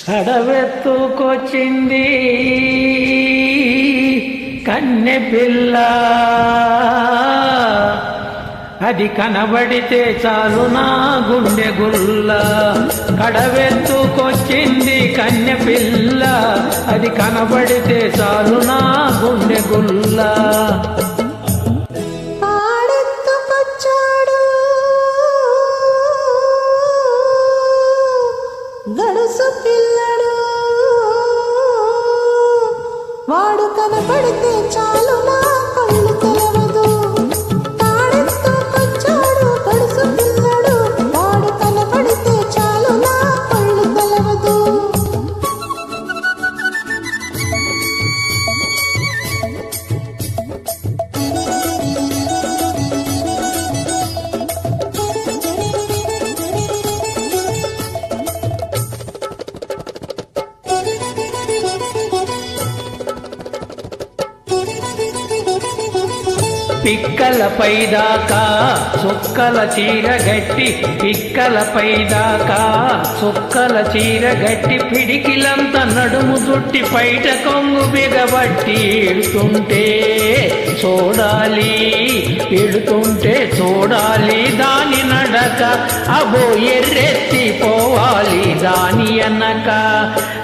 కడవెత్తుకొచ్చింది కన్నె పిల్ల, అది కనబడితే చాలు నా గుండె గుల్ల. కడవెత్తుకొచ్చింది కన్నె పిల్ల, అది కనబడితే చాలు నా గుండె గుల్ల. గడుసు పిల్లడు వాడు కనపడితే చాలు నా కళ్ళు తెలవదు. తాడెత్తుకొచ్చాడు గడుసు పిల్లడు, వాడు కనపడితే చాలు నా కళ్ళు తెలవదు. పిక్కలపై దాకా చుక్కల చీర గట్టి, పిక్కలపై దాకా చుక్కల చీర గట్టి, పిడికిలంత నడుము చుట్టి పైట కొంగు బిగబట్టి ఎడుతుంటే చూడాలి, ఎడుతుంటే చూడాలి దాని నడక. అబో ఎర్రెత్తి పోవాలి దాని అన్నక.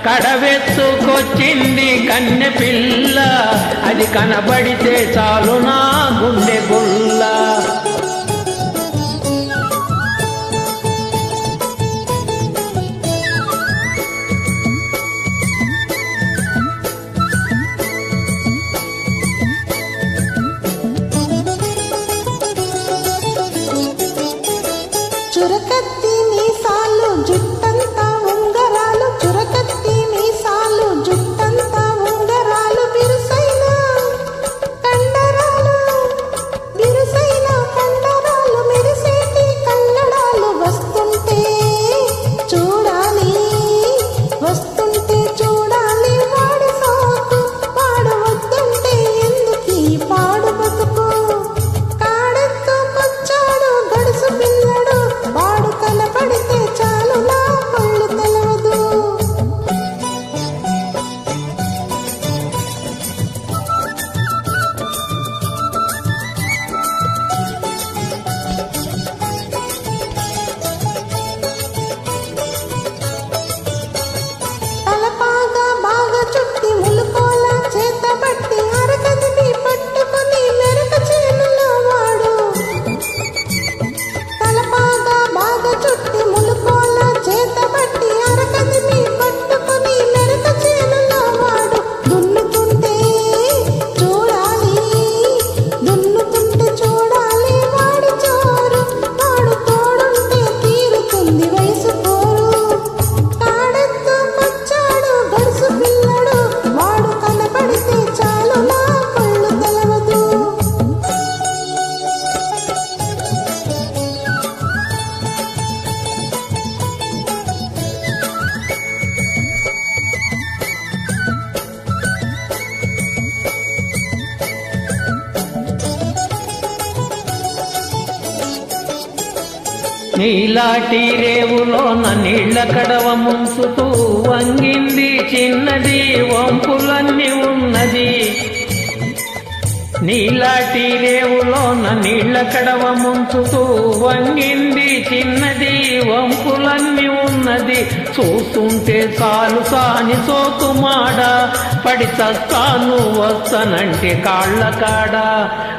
కడవెత్తుకొచ్చింది కన్నె పిల్ల, అది కనబడితే చాలు నా గుండె గుల్ల. చురకత్తి మీసాలు జుట్టంతా ఉంగరాలు, చురకత్తి మీసాలు జుట్టంతా ఉంగరాలు, బిరుసైన కండరాలు, బిరుసైన కండరాలు, మెరిసేటి కల్లడాలు. వస్తుంటే చూడాలి, వస్తుంటే చూడాలి వాడి సోకు, వాడు వద్దంటే ఎందుకీ పాడు బతుకు. కాడెత్తుకొచ్చాడు గడుసు పిల్లడు, వాడు కనపడితే చాలు నా కళ్ళు తెలవదు. తలపాగా బాగా చుట్టి ములుకోల చేత పట్టి అరకదిమి పట్టుకుని మెరక చేనులో వాడు. తలపాగా బాగా చుట్టి ములుకోల చేత పట్టి అరకదిమి పట్టుకుని మెరక చేనులో వాడు. దున్నుతుంటే చూడాలి, దున్నుతుంటే చూడాలి వాడి చోరు, వాడు తోడుంటే తీరుతుంది వయసు పోరు. కాడెత్తుకొచ్చాడు గడుసు పిల్లడు, వాడు కనపడితే చాలు నా కళ్ళు తెలవదు. నీలాటి రేవులోన నీళ్ల కడవ ముంచుతూ వంగింది చిన్నది, వంపులన్నీ ఉన్నది. నీలాటి రేవులోన నీళ్ల కడవ ముంచుతూ వంగింది చిన్నది, వంపులన్నీ ఉన్నది. చూస్తుంటే చాలు సాని సోకుమాడ, పడి చస్తాను వస్తానంటే కాళ్ళ కాడ.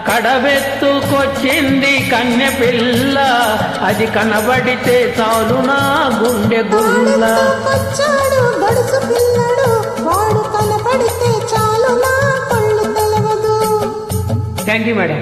కడవెత్తుకొచ్చింది కన్నె పిల్ల, అది కనబడితే చాలు నా గుండె గుల్ల. వచ్చాడు గడుసు పిల్లడు, వాడు కనపడితే చాలు నా కళ్ళు తెలవదు. Thank you madam.